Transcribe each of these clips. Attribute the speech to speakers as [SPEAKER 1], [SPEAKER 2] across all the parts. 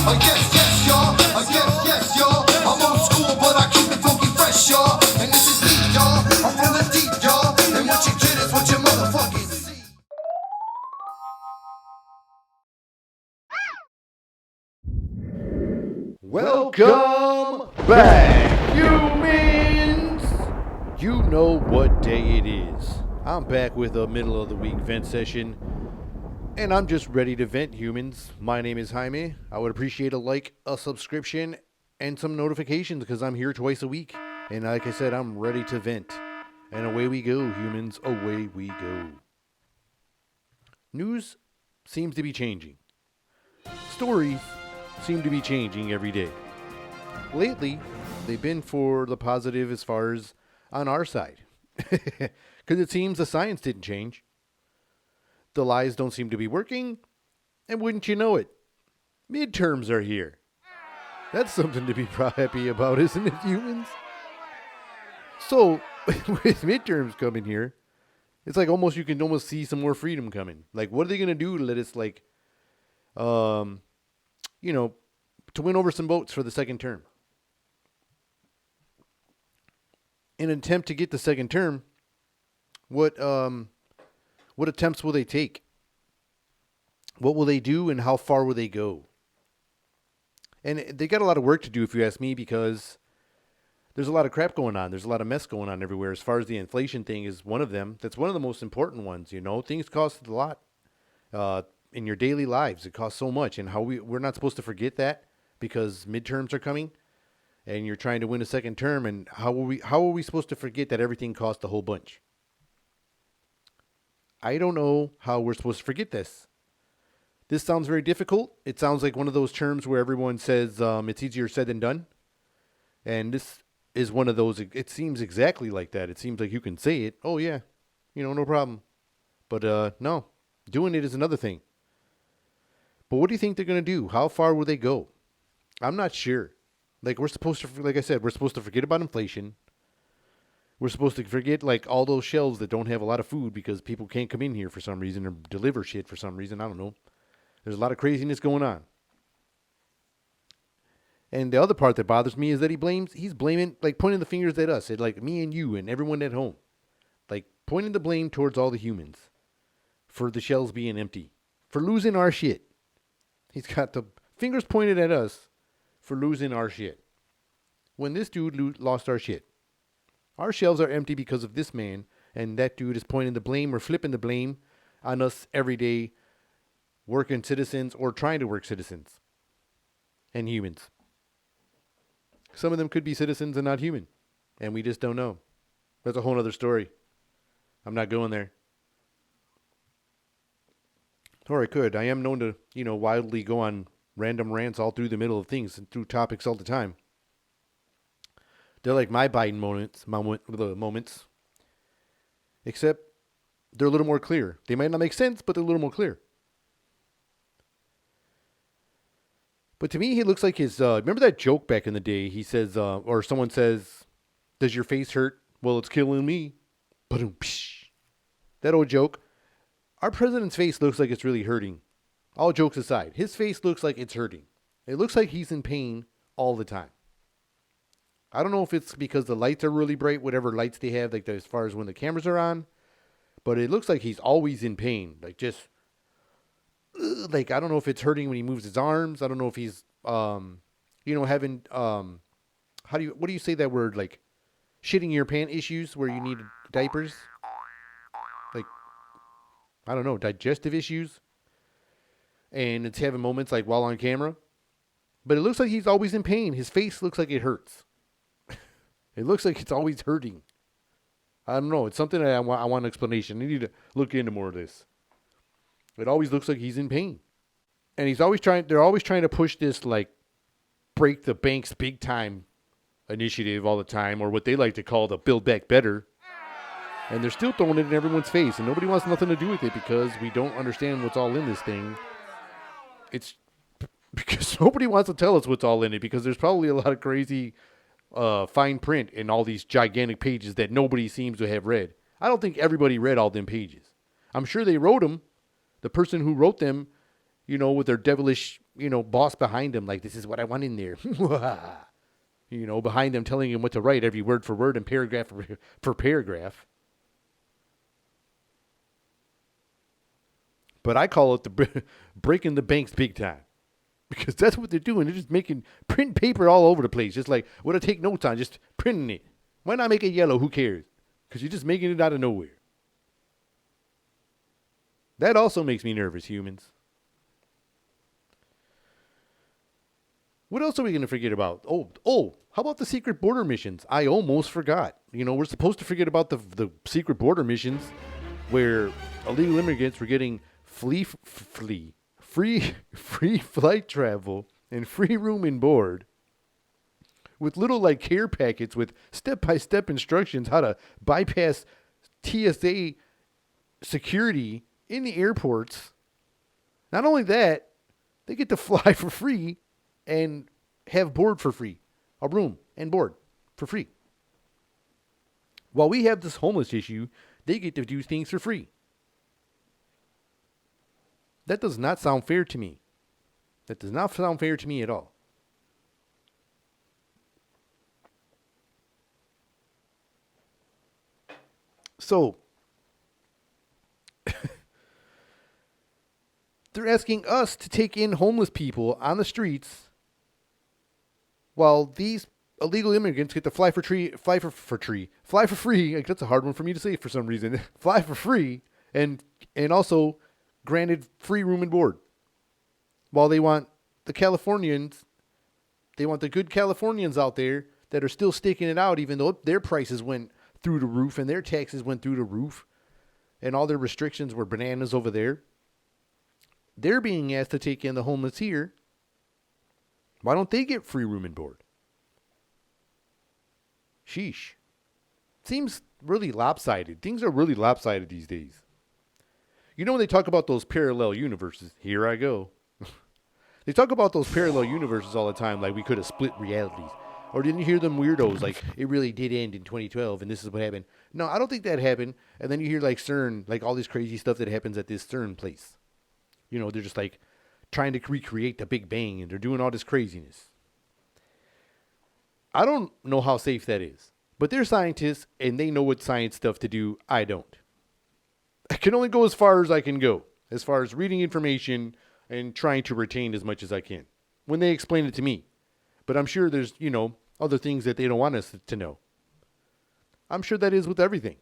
[SPEAKER 1] Yes, y'all. Yes, y'all. I'm old school, but I keep it funky fresh, y'all. And this is deep, y'all. I'm from the deep, y'all. And what you get is what you motherfucking see.
[SPEAKER 2] Welcome back, humans! You know what day it is. I'm back with a middle of the week vent session, and I'm just ready to vent, humans. My name is Jaime. I would appreciate a like, a subscription, and some notifications because I'm here twice a week. And like I said, I'm ready to vent. And away we go, humans. Away we go. News seems to be changing. Stories seem to be changing every day. Lately, they've been for the positive as far as on our side. Because it seems the science didn't change. The lies don't seem to be working. And wouldn't you know it, midterms are here. That's something to be happy about, isn't it, humans? So, with midterms coming here, it's like almost you can almost see some more freedom coming. Like, what are they going to do to let us, like, to win over some votes for the second term? In an attempt to get the second term, what attempts will they take? What will they do, and how far will they go? And they got a lot of work to do, if you ask me, because there's a lot of crap going on. There's a lot of mess going on everywhere. As far as the inflation thing is one of them. That's one of the most important ones. You know, things cost a lot in your daily lives. It costs so much, and we're not supposed to forget that because midterms are coming. And you're trying to win a second term, and how are we supposed to forget that everything cost a whole bunch? I don't know how we're supposed to forget this. This sounds very difficult. It sounds like one of those terms where everyone says it's easier said than done. And this is one of those, it seems exactly like that. It seems like you can say it. Oh, yeah, no problem. But no, doing it is another thing. But what do you think they're going to do? How far will they go? I'm not sure. Like I said, we're supposed to forget about inflation. We're supposed to forget like all those shelves that don't have a lot of food because people can't come in here for some reason or deliver shit for some reason. I don't know. There's a lot of craziness going on. And the other part that bothers me is that he's blaming, like pointing the fingers at us, at like me and you and everyone at home. Like pointing the blame towards all the humans for the shelves being empty, for losing our shit. He's got the fingers pointed at us for losing our shit. When this dude lost our shit. Our shelves are empty because of this man, and that dude is pointing the blame or flipping the blame on us everyday working citizens or trying to work citizens and humans. Some of them could be citizens and not human, and we just don't know. That's a whole other story. I'm not going there. Or I could. I am known to, wildly go on random rants all through the middle of things and through topics all the time. They're like my Biden moments. Except they're a little more clear. They might not make sense, but they're a little more clear. But to me, he looks like his, remember that joke back in the day? He says, or someone says, does your face hurt? Well, it's killing me. Ba-dum, psh. That old joke. Our president's face looks like it's really hurting. All jokes aside, his face looks like it's hurting. It looks like he's in pain all the time. I don't know if it's because the lights are really bright, whatever lights they have, like as far as when the cameras are on, but it looks like he's always in pain. Like just, like I don't know if it's hurting when he moves his arms. I don't know if he's, having, what do you say that word? Like shitting your pant issues where you need diapers. Like, I don't know, digestive issues. And it's having moments like while on camera. But it looks like he's always in pain. His face looks like it hurts. It looks like it's always hurting. I don't know. It's something that I want an explanation. I need to look into more of this. It always looks like he's in pain. And they're always trying to push this like break the banks big time initiative all the time, or what they like to call the Build Back Better. And they're still throwing it in everyone's face, and nobody wants nothing to do with it because we don't understand what's all in this thing. It's because nobody wants to tell us what's all in it, because there's probably a lot of crazy fine print in all these gigantic pages that nobody seems to have read. I don't think everybody read all them pages. I'm sure they wrote them. The person who wrote them, with their devilish boss behind him, like, this is what I want in there. Behind them telling him what to write every word for word and paragraph for paragraph. But I call it the breaking the banks big time. Because that's what they're doing. They're just print paper all over the place. Just like, what I take notes on, just printing it. Why not make it yellow? Who cares? Because you're just making it out of nowhere. That also makes me nervous, humans. What else are we going to forget about? Oh, how about the secret border missions? I almost forgot. We're supposed to forget about the secret border missions where illegal immigrants were getting free flight travel and free room and board with little like care packets with step-by-step instructions how to bypass TSA security in the airports. Not only that, they get to fly for free and have board for free, a room and board for free. While we have this homeless issue, they get to do things for free. That does not sound fair to me. That does not sound fair to me at all. So, they're asking us to take in homeless people on the streets while these illegal immigrants get to fly for free. Like, that's a hard one for me to say for some reason. Fly for free and also granted free room and board. While they want the Californians, they want the good Californians out there that are still sticking it out, even though their prices went through the roof and their taxes went through the roof and all their restrictions were bananas over there. They're being asked to take in the homeless here. Why don't they get free room and board? Sheesh. Seems really lopsided. Things are really lopsided these days. When they talk about those parallel universes, here I go. They talk about those parallel universes all the time, like we could have split realities. Or didn't you hear them weirdos, like, it really did end in 2012 and this is what happened? No, I don't think that happened. And then you hear, like, CERN, like, all this crazy stuff that happens at this CERN place. They're just, like, trying to recreate the Big Bang and they're doing all this craziness. I don't know how safe that is. But they're scientists and they know what science stuff to do. I don't. I can only go as far as I can go, as far as reading information and trying to retain as much as I can when they explain it to me. But I'm sure there's, other things that they don't want us to know. I'm sure that is with everything.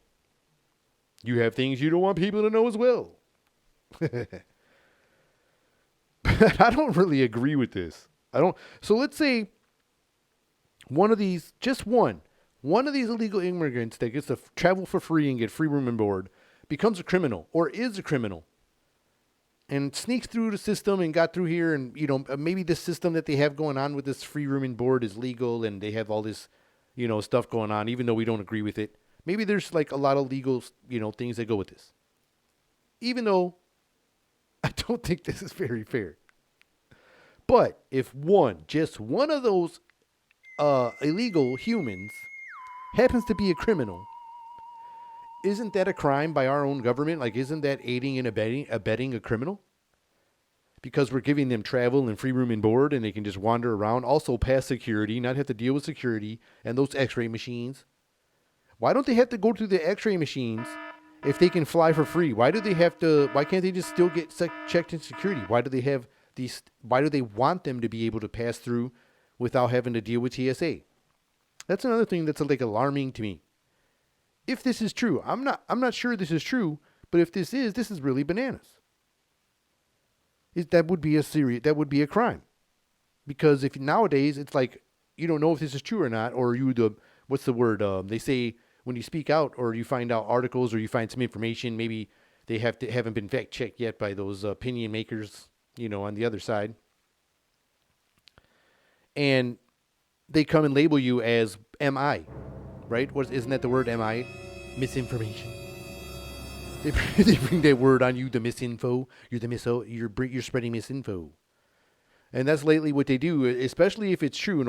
[SPEAKER 2] You have things you don't want people to know as well. But I don't really agree with this. So let's say one of these illegal immigrants that gets to travel for free and get free room and board becomes a criminal or is a criminal and sneaks through the system and got through here. And, maybe the system that they have going on with this free room and board is legal and they have all this, stuff going on, even though we don't agree with it. Maybe there's like a lot of legal, things that go with this. Even though I don't think this is very fair. But if just one of those illegal humans happens to be a criminal, isn't that a crime by our own government? Like, isn't that aiding and abetting a criminal? Because we're giving them travel and free room and board and they can just wander around, also pass security, not have to deal with security and those x-ray machines. Why don't they have to go to the x-ray machines if they can fly for free? Why can't they just still get checked in security? Why do they want them to be able to pass through without having to deal with TSA? That's another thing that's like alarming to me. If this is true, I'm not sure this is true, but if this is really bananas. That would be a crime. Because if nowadays it's like you don't know if this is true or not, or what's the word? They say when you speak out or you find out articles or you find some information, maybe they haven't been fact checked yet by those opinion makers, on the other side. And they come and label you as MI, right? Isn't that the word MI? Misinformation. They bring that word on you, the misinfo. You're spreading misinfo. And that's lately what they do, especially if it's true.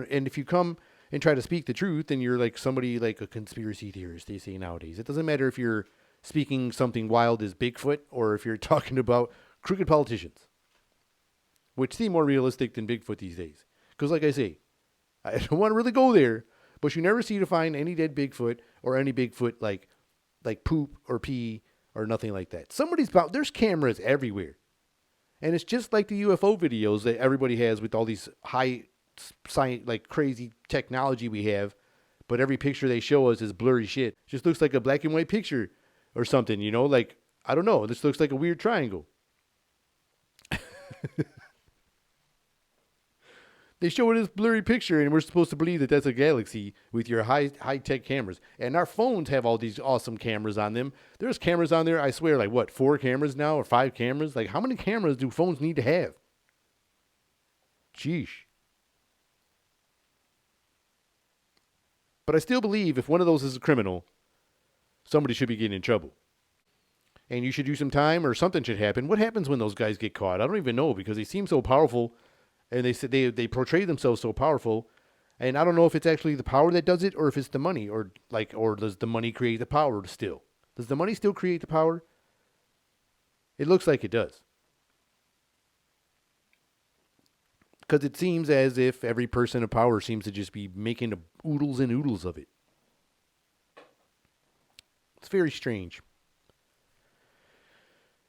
[SPEAKER 2] And if you come and try to speak the truth, then you're like somebody like a conspiracy theorist, they say nowadays. It doesn't matter if you're speaking something wild as Bigfoot or if you're talking about crooked politicians. which seem more realistic than Bigfoot these days. Because, like I say, I don't want to really go there, but you never see to find any dead Bigfoot or any Bigfoot like poop or pee or nothing like that. There's cameras everywhere. And it's just like the UFO videos that everybody has with all these high science, like crazy technology we have. But every picture they show us is blurry shit. It just looks like a black and white picture or something, you know? Like, I don't know. This looks like a weird triangle. They show this blurry picture, and we're supposed to believe that that's a galaxy with your high-tech cameras. And our phones have all these awesome cameras on them. There's cameras on there, I swear, like what, 4 cameras now or 5 cameras? Like, how many cameras do phones need to have? Sheesh. But I still believe if one of those is a criminal, somebody should be getting in trouble. And you should do some time or something should happen. What happens when those guys get caught? I don't even know because they seem so powerful. And they said they portray themselves so powerful, and I don't know if it's actually the power that does it, or if it's the money, or does the money create the power still? Does the money still create the power? It looks like it does, because it seems as if every person of power seems to just be making oodles and oodles of it. It's very strange.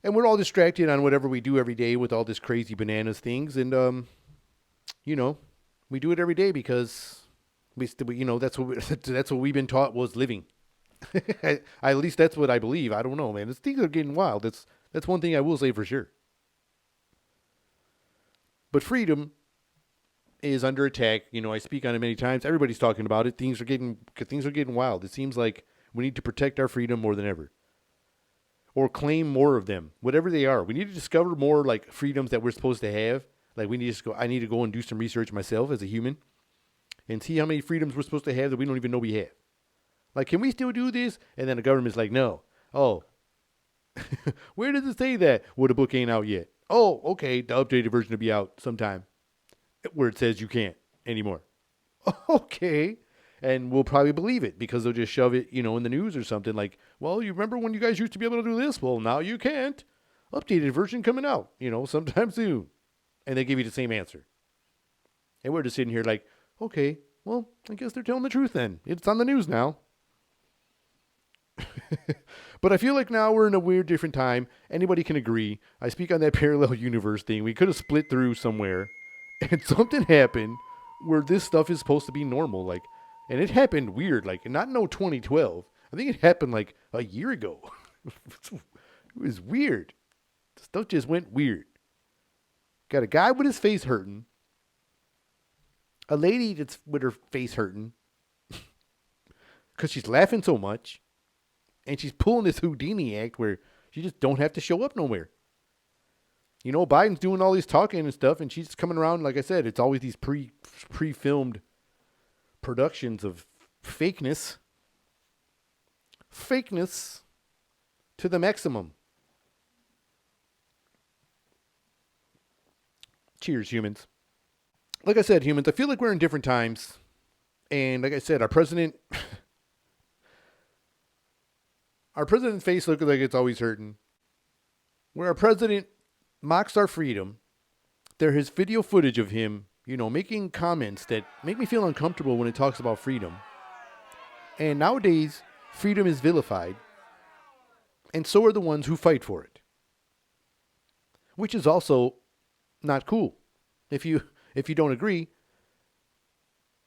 [SPEAKER 2] And we're all distracted on whatever we do every day with all this crazy bananas things, and you know, we do it every day because that's what we've been taught was living. At least that's what I believe. I don't know, man. Things are getting wild. That's one thing I will say for sure. But freedom is under attack. You know, I speak on it many times. Everybody's talking about it. Things are getting wild. It seems like we need to protect our freedom more than ever, or claim more of them, whatever they are. We need to discover more like freedoms that we're supposed to have. Like I need to go and do some research myself as a human and see how many freedoms we're supposed to have that we don't even know we have. Like, can we still do this? And then the government's like, no. Oh, where does it say that? Well, the book ain't out yet. Oh, okay. The updated version will be out sometime where it says you can't anymore. Okay. And we'll probably believe it because they'll just shove it, in the news or something like, well, you remember when you guys used to be able to do this? Well, now you can't. Updated version coming out, sometime soon. And they give you the same answer. And we're just sitting here like, okay, well, I guess they're telling the truth then. It's on the news now. But I feel like now we're in a weird, different time. Anybody can agree. I speak on that parallel universe thing. We could have split through somewhere. And something happened where this stuff is supposed to be normal. Like, and it happened weird. Like, not in 2012. I think it happened like a year ago. It was weird. Stuff just went weird. Got a guy with his face hurting. A lady that's with her face hurting. Because she's laughing so much. And she's pulling this Houdini act where she just don't have to show up nowhere. Biden's doing all this talking and stuff. And she's coming around, like I said, it's always these pre-filmed productions of fakeness. Fakeness to the maximum. Cheers, humans. Like I said, humans, I feel like we're in different times. And like I said, our president's face looks like it's always hurting. Where our president mocks our freedom, there is video footage of him, making comments that make me feel uncomfortable when it talks about freedom. And nowadays, freedom is vilified. And so are the ones who fight for it. Which is also not cool. If you don't agree,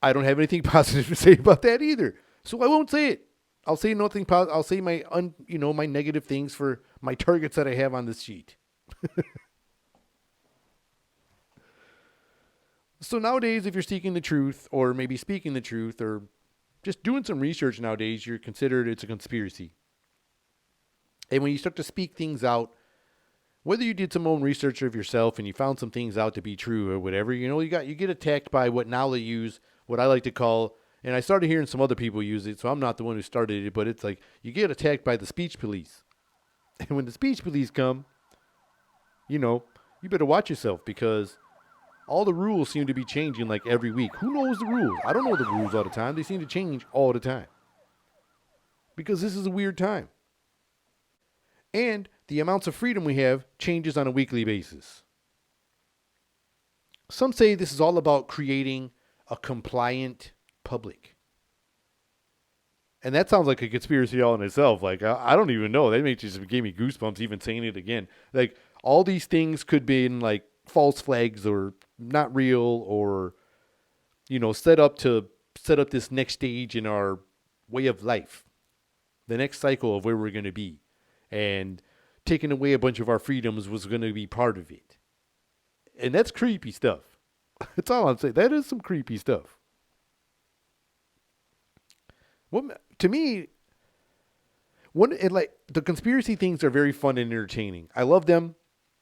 [SPEAKER 2] I don't have anything positive to say about that either. So I won't say it. I'll say nothing positive. I'll say my my negative things for my targets that I have on this sheet. So nowadays, if you're seeking the truth, or maybe speaking the truth, or just doing some research nowadays, you're considered it's a conspiracy. And when you start to speak things out, whether you did some own research of yourself and you found some things out to be true or whatever, you get attacked by what now they use, what I like to call, and I started hearing some other people use it, so I'm not the one who started it, but it's like you get attacked by the speech police. And when the speech police come, you better watch yourself because all the rules seem to be changing like every week. Who knows the rules? I don't know the rules all the time. They seem to change all the time. Because this is a weird time. And the amounts of freedom we have changes on a weekly basis. Some say this is all about creating a compliant public. And that sounds like a conspiracy all in itself. Like, I don't even know. That just gave me goosebumps even saying it again. Like, all these things could be in, like, false flags or not real or, set up this next stage in our way of life, the next cycle of where we're going to be. And taking away a bunch of our freedoms was going to be part of it. And that's creepy stuff. That's all I'm saying. That is some creepy stuff. To me, the conspiracy things are very fun and entertaining. I love them.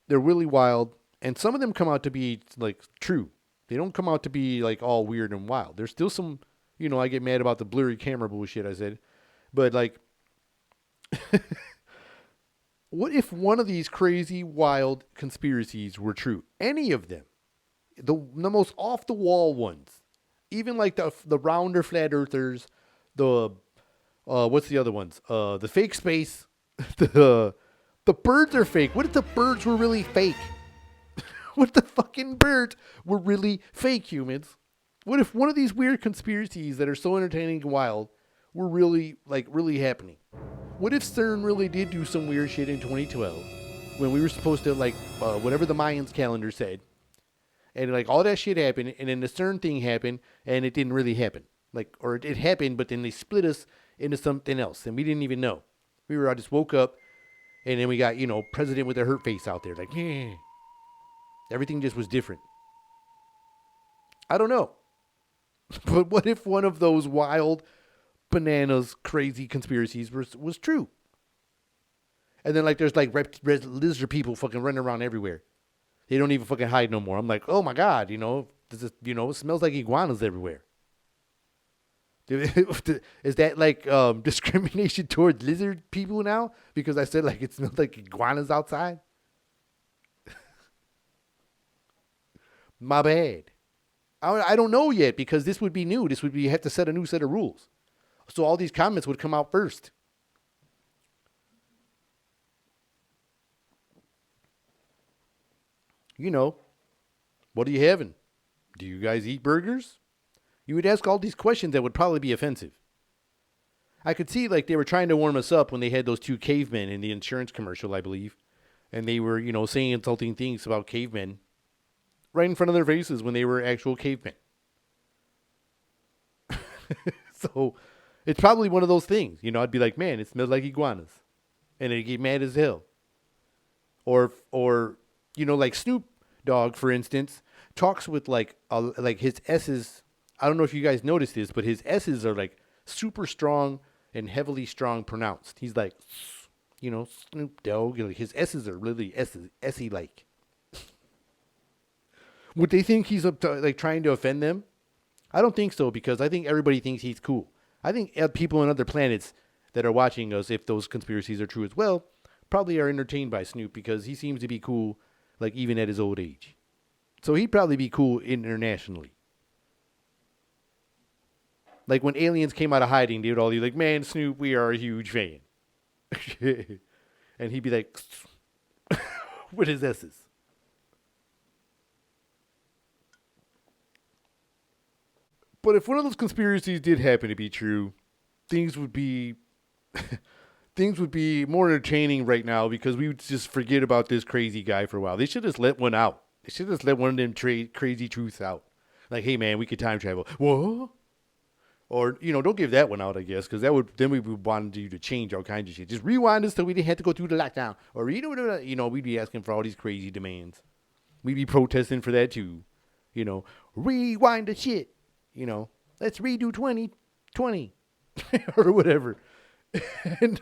[SPEAKER 2] They're really wild, and some of them come out to be like true. They don't come out to be like all weird and wild. There's still some, I get mad about the blurry camera bullshit I said, but like, what if one of these crazy, wild conspiracies were true? Any of them, the most off the wall ones, even like the rounder flat earthers, the what's the other ones? The fake space, the birds are fake. What if the birds were really fake? What if the fucking birds were really fake, humans? What if one of these weird conspiracies that are so entertaining and wild were really happening? What if CERN really did do some weird shit in 2012 when we were supposed to whatever the Mayans calendar said, and like all that shit happened, and then the CERN thing happened, and it didn't really happen. Or it happened, but then they split us into something else, and we didn't even know. I just woke up, and then we got, president with a hurt face out there. Like, yeah. Everything just was different. I don't know. But what if one of those wild, bananas, crazy conspiracies was true? And then, there's, lizard people fucking running around everywhere. They don't even fucking hide no more. I'm like, oh, my God, this is, it smells like iguanas everywhere. Is that discrimination towards lizard people now? Because I said it smells like iguanas outside? My bad. I don't know yet because this would be new. This would be, you have to set a new set of rules. So all these comments would come out first. What are you having? Do you guys eat burgers? You would ask all these questions that would probably be offensive. I could see they were trying to warm us up when they had those two cavemen in the insurance commercial, I believe. And they were, saying insulting things about cavemen right in front of their faces when they were actual cavemen. So it's probably one of those things. I'd be like, man, it smells like iguanas. And I'd get mad as hell. Or like Snoop Dogg, for instance, talks with his S's. I don't know if you guys noticed this, but his S's are super strong and heavily strong pronounced. He's like, Snoop Dogg. His S's are really S-y like. Would they think he's trying to offend them? I don't think so, because I think everybody thinks he's cool. I think people on other planets that are watching us, if those conspiracies are true as well, probably are entertained by Snoop because he seems to be cool, even at his old age. So he'd probably be cool internationally. When aliens came out of hiding, they would all be like, man, Snoop, we are a huge fan. And he'd be like, with his S's. But if one of those conspiracies did happen to be true, things would be more entertaining right now because we would just forget about this crazy guy for a while. They should just let one out. They should just let one of them crazy truths out. Hey man, we could time travel. What? Or, don't give that one out, I guess, because then we would want you to change all kinds of shit. Just rewind us so we didn't have to go through the lockdown. Or, we'd be asking for all these crazy demands. We'd be protesting for that too. Rewind the shit. Let's redo 2020 or whatever. And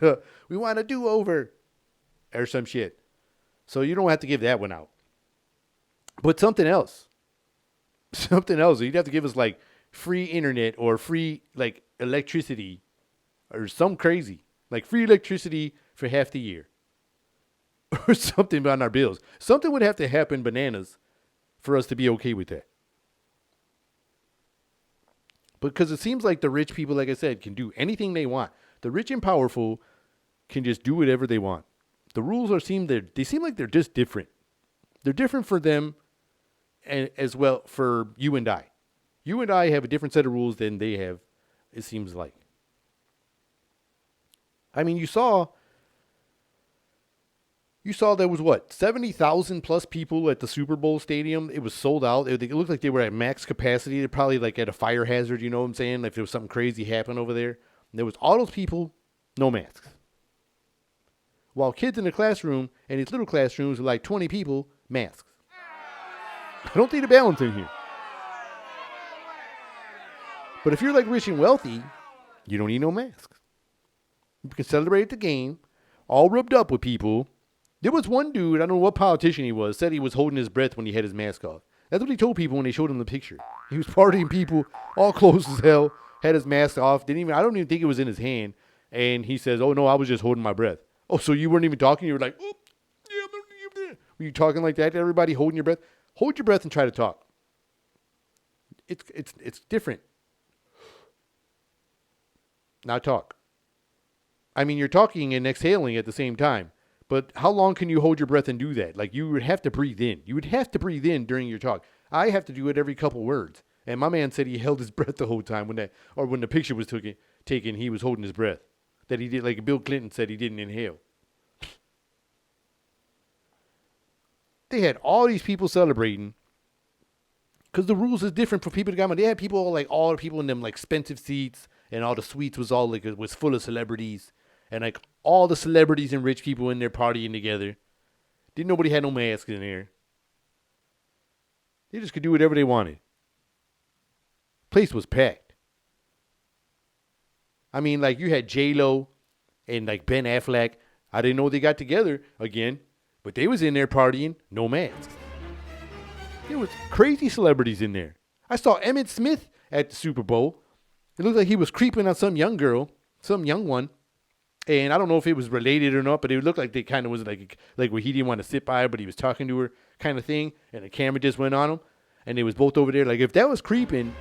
[SPEAKER 2] we want a do-over or some shit. So you don't have to give that one out. But something else. You'd have to give us free internet or free electricity or some crazy. Free electricity for half the year. Or something on our bills. Something would have to happen bananas for us to be okay with that. Because it seems like the rich people, like I said, can do anything they want. The rich and powerful can just do whatever they want. The rules seem like they're just different. They're different for them and as well for you and I. You and I have a different set of rules than they have, it seems like. I mean, you saw there was what, 70,000 plus people at the Super Bowl stadium. It was sold out. It looked like they were at max capacity. They're probably like at a fire hazard, you know what I'm saying? If there was something crazy happening over there. And there was all those people, no masks. While kids in the classroom, and these little classrooms with like 20 people, masks. I don't think the balance in here. But if you're like rich and wealthy, you don't need no masks. You can celebrate the game, all rubbed up with people. There was one dude, I don't know what politician he was, said he was holding his breath when he had his mask off. That's what he told people when they showed him the picture. He was partying people, all close as hell, had his mask off. I don't even think it was in his hand. And he says, "Oh no, I was just holding my breath." Oh, so you weren't even talking? You were like, "Oh, yeah." Were you talking like that to everybody, holding your breath? Hold your breath and try to talk. It's different. Now talk. I mean, you're talking and exhaling at the same time. But how long can you hold your breath and do that? Like, you would have to breathe in. You would have to breathe in during your talk. I have to do it every couple words. And my man said he held his breath the whole time when the picture was taken, he was holding his breath. That he did, like Bill Clinton said, he didn't inhale. They had all these people celebrating because the rules is different for people to come. They had people like all the people in them like expensive seats, and all the suites was all like it was full of celebrities, and like all the celebrities and rich people in there partying together. Didn't nobody had no masks in there. They just could do whatever they wanted. Place was packed. I mean, like you had J-Lo and like Ben Affleck. I didn't know they got together again, but they was in there partying, no masks. There was crazy celebrities in there. I saw Emmitt Smith at the Super Bowl. It looked like he was creeping on some young girl, some young one. And I don't know if it was related or not, but it looked like they kind of was like where he didn't want to sit by her, but he was talking to her kind of thing. And the camera just went on him. And they was both over there. Like if that was creeping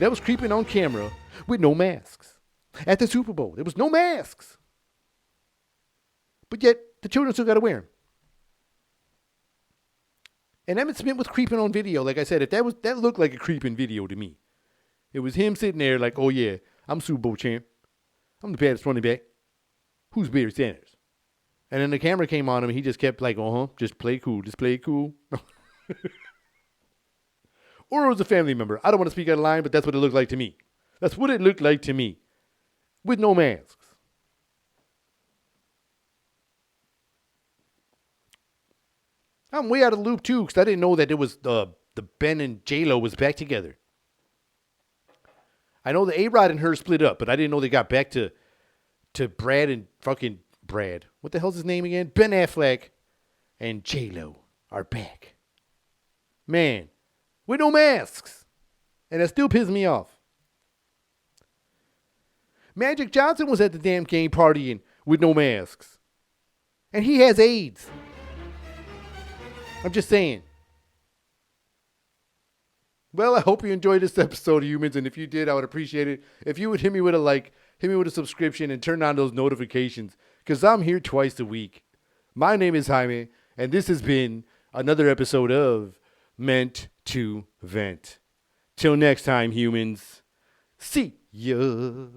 [SPEAKER 2] on camera with no masks. At the Super Bowl, there was no masks. But yet, the children still got to wear them. And Emmitt Smith was creeping on video. Like I said, if that looked like a creeping video to me. It was him sitting there like, "Oh yeah, I'm Super Bowl champ. I'm the baddest running back. Who's Barry Sanders?" And then the camera came on him, and he just kept like, just play cool, just play cool. Or it was a family member. I don't want to speak out of line, but that's what it looked like to me. That's what it looked like to me. With no masks. I'm way out of the loop too, because I didn't know that it was the Ben and J-Lo was back together. I know the A-Rod and her split up, but I didn't know they got back to Brad and fucking Brad. What the hell's his name again? Ben Affleck and J-Lo are back. Man, with no masks. And that still pisses me off. Magic Johnson was at the damn game partying with no masks. And he has AIDS. I'm just saying. Well, I hope you enjoyed this episode, humans. And if you did, I would appreciate it if you would hit me with a like, hit me with a subscription, and turn on those notifications. Because I'm here twice a week. My name is Jaime, and this has been another episode of Meant to Vent. Till next time, humans. See ya.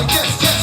[SPEAKER 1] Yes, yes.